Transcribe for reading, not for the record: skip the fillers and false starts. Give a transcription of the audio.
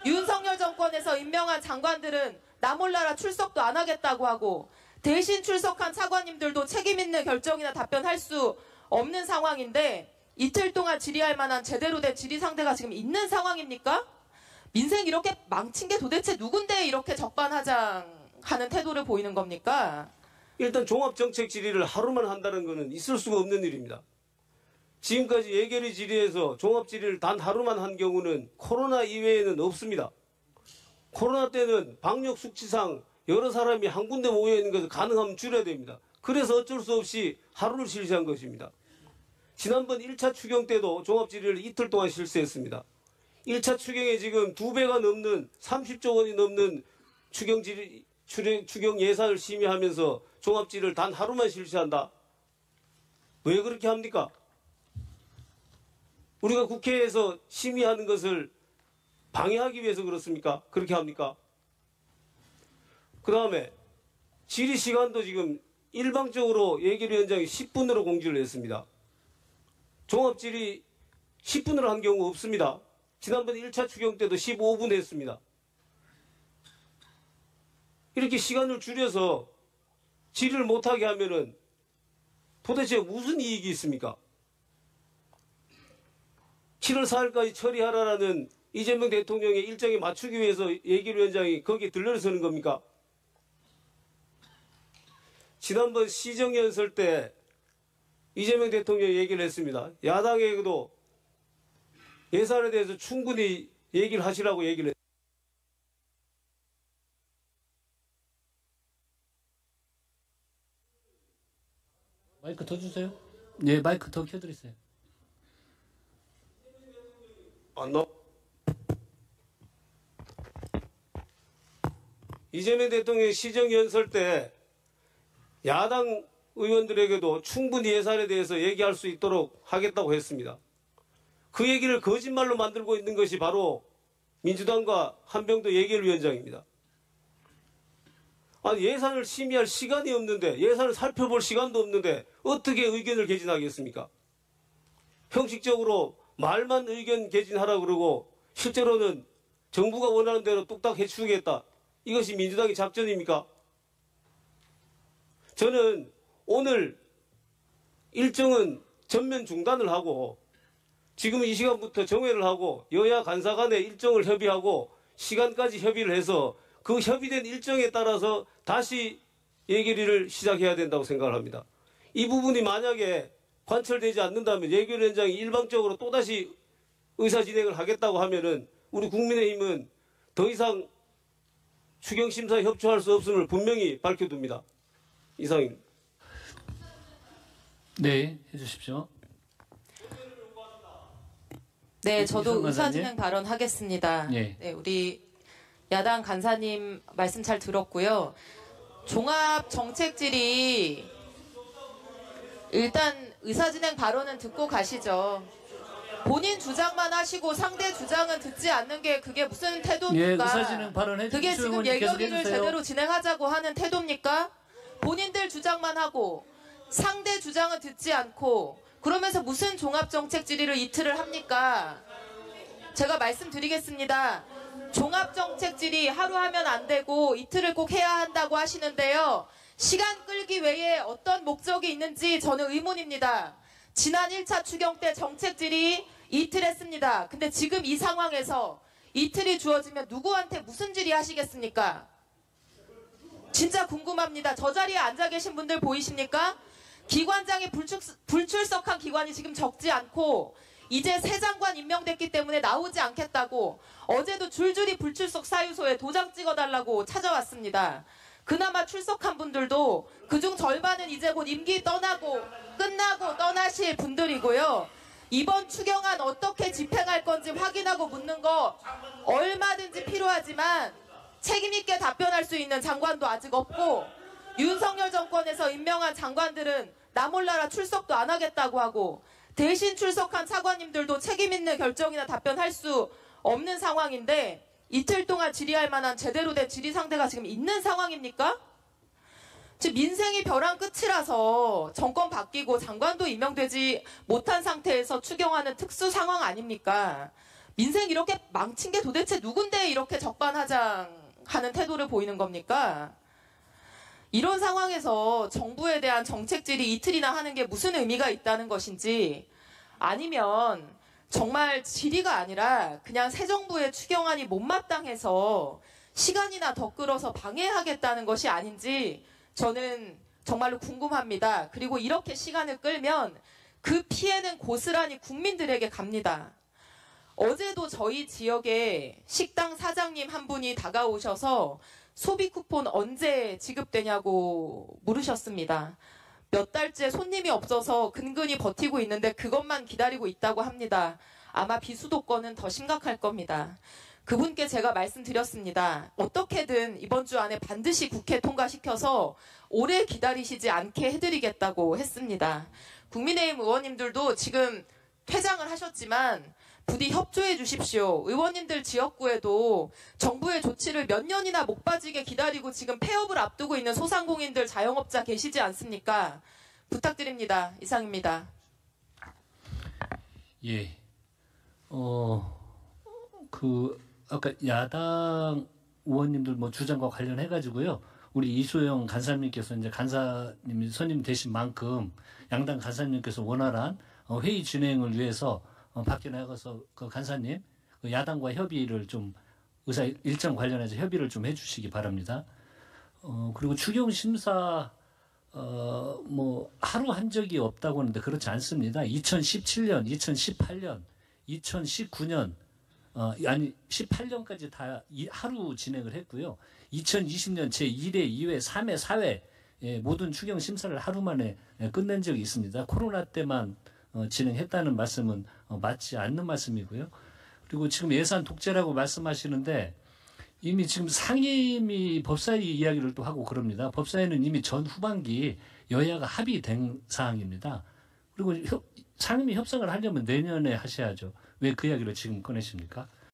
윤석열 정권에서 임명한 장관들은 나 몰라라 출석도 안 하겠다고 하고 대신 출석한 차관님들도 책임 있는 결정이나 답변할 수 없는 상황인데 이틀 동안 질의할 만한 제대로 된 질의 상대가 지금 있는 상황입니까? 민생 이렇게 망친 게 도대체 누군데 이렇게 적반하장하는 태도를 보이는 겁니까? 일단 종합정책 질의를 하루만 한다는 것은 있을 수가 없는 일입니다. 지금까지 예결위 질의에서 종합 질의를 단 하루만 한 경우는 코로나 이외에는 없습니다. 코로나 때는 방역 수치상 여러 사람이 한 군데 모여 있는 것을 가능하면 줄여야 됩니다. 그래서 어쩔 수 없이 하루를 실시한 것입니다. 지난번 1차 추경 때도 종합 질의를 이틀 동안 실시했습니다. 1차 추경에 지금 2배가 넘는 30조 원이 넘는 추경 예산을 심의하면서 종합 질의를 단 하루만 실시한다. 왜 그렇게 합니까? 우리가 국회에서 심의하는 것을 방해하기 위해서 그렇습니까? 그렇게 합니까? 그 다음에 질의 시간도 지금 일방적으로 예결위원장이 10분으로 공지를 했습니다. 종합 질의 10분으로 한 경우 없습니다. 지난번 1차 추경 때도 15분 했습니다. 이렇게 시간을 줄여서 질의를 못하게 하면은 도대체 무슨 이익이 있습니까? 7월 4일까지 처리하라라는 이재명 대통령의 일정에 맞추기 위해서 예결위원장이 거기에 들러서는 겁니까? 지난번 시정연설 때 이재명 대통령이 얘기를 했습니다. 야당에게도 예산에 대해서 충분히 얘기를 하시라고 얘기를 했습니다. 마이크 더 주세요. 네, 마이크 더 켜드리세요. 이재명 대통령이 시정연설 때 야당 의원들에게도 충분히 예산에 대해서 얘기할 수 있도록 하겠다고 했습니다. 그 얘기를 거짓말로 만들고 있는 것이 바로 민주당과 한병도 예결위원장입니다. 아니, 예산을 심의할 시간이 없는데, 예산을 살펴볼 시간도 없는데 어떻게 의견을 개진하겠습니까? 형식적으로 말만 의견 개진하라 그러고 실제로는 정부가 원하는 대로 뚝딱 해치우겠다. 이것이 민주당의 작전입니까? 저는 오늘 일정은 전면 중단을 하고 지금 이 시간부터 정회를 하고 여야 간사 간에 일정을 협의하고 시간까지 협의를 해서 그 협의된 일정에 따라서 다시 예결위를 시작해야 된다고 생각을 합니다. 이 부분이 만약에 관철되지 않는다면 예결위원장이 일방적으로 또다시 의사진행을 하겠다고 하면은 우리 국민의힘은 더 이상 추경심사에 협조할 수 없음을 분명히 밝혀둡니다. 이상입니다. 네, 해주십시오. 네, 저도 의사진행 발언하겠습니다. 네. 네, 우리 야당 간사님 말씀 잘 들었고요. 종합정책질의 일단 의사진행 발언은 듣고 가시죠. 본인 주장만 하시고 상대 주장은 듣지 않는 게 그게 무슨 태도입니까? 예, 의사진행 발언해 주십시오. 그게 지금 예결위를 제대로 진행하자고 하는 태도입니까? 본인들 주장만 하고 상대 주장은 듣지 않고 그러면서 무슨 종합정책 질의를 이틀을 합니까? 제가 말씀드리겠습니다. 종합정책 질의 하루 하면 안 되고 이틀을 꼭 해야 한다고 하시는데요. 시간 끌기 외에 어떤 목적이 있는지 저는 의문입니다. 지난 1차 추경 때 정책 질의 이틀 했습니다. 근데 지금 이 상황에서 이틀이 주어지면 누구한테 무슨 질의 하시겠습니까? 진짜 궁금합니다. 저 자리에 앉아 계신 분들 보이십니까? 기관장이 불출석한 기관이 지금 적지 않고 이제 새 장관 임명됐기 때문에 나오지 않겠다고 어제도 줄줄이 불출석 사유소에 도장 찍어달라고 찾아왔습니다. 그나마 출석한 분들도 그중 절반은 이제 곧 임기 끝나고 떠나실 분들이고요. 이번 추경안 어떻게 집행할 건지 확인하고 묻는 거 얼마든지 필요하지만 책임있게 답변할 수 있는 장관도 아직 없고 윤석열 정권에서 임명한 장관들은 나 몰라라 출석도 안 하겠다고 하고 대신 출석한 차관님들도 책임있는 결정이나 답변할 수 없는 상황인데 이틀 동안 질의할 만한 제대로 된 질의 상대가 지금 있는 상황입니까? 지금 민생이 벼랑 끝이라서 정권 바뀌고 장관도 임명되지 못한 상태에서 추경하는 특수 상황 아닙니까? 민생 이렇게 망친 게 도대체 누군데 이렇게 적반하장하는 태도를 보이는 겁니까? 이런 상황에서 정부에 대한 정책질이 이틀이나 하는 게 무슨 의미가 있다는 것인지, 아니면 정말 질의가 아니라 그냥 새 정부의 추경안이 못마땅해서 시간이나 더 끌어서 방해하겠다는 것이 아닌지 저는 정말로 궁금합니다. 그리고 이렇게 시간을 끌면 그 피해는 고스란히 국민들에게 갑니다. 어제도 저희 지역에 식당 사장님 한 분이 다가오셔서 소비 쿠폰 언제 지급되냐고 물으셨습니다. 몇 달째 손님이 없어서 근근히 버티고 있는데 그것만 기다리고 있다고 합니다. 아마 비수도권은 더 심각할 겁니다. 그분께 제가 말씀드렸습니다. 어떻게든 이번 주 안에 반드시 국회 통과시켜서 오래 기다리시지 않게 해드리겠다고 했습니다. 국민의힘 의원님들도 지금 퇴장을 하셨지만 부디 협조해 주십시오. 의원님들 지역구에도 정부의 조치를 몇 년이나 못 빠지게 기다리고 지금 폐업을 앞두고 있는 소상공인들, 자영업자 계시지 않습니까? 부탁드립니다. 이상입니다. 예. 아까 야당 의원님들 뭐 주장과 관련해가지고요. 우리 이소영 간사님께서 이제 간사님이 선임 되신 만큼 양당 간사님께서 원활한 회의 진행을 위해서 밖에 나가서 그 간사님 그 야당과 협의를 좀 의사 일정 관련해서 협의를 좀 해주시기 바랍니다. 그리고 추경 심사 뭐 하루 한 적이 없다고 하는데 그렇지 않습니다. 2017년, 2018년, 2019년 아니 18년까지 다 하루 진행을 했고요. 2020년 제1회, 2회, 3회, 4회 모든 추경 심사를 하루 만에 끝낸 적이 있습니다. 코로나 때만 진행했다는 말씀은 맞지 않는 말씀이고요. 그리고 지금 예산 독재라고 말씀하시는데 이미 지금 상임위 법사위 이야기를 또 하고 그럽니다. 법사위는 이미 전 후반기 여야가 합의된 사항입니다. 그리고 상임위 협상을 하려면 내년에 하셔야죠. 왜 그 이야기를 지금 꺼내십니까?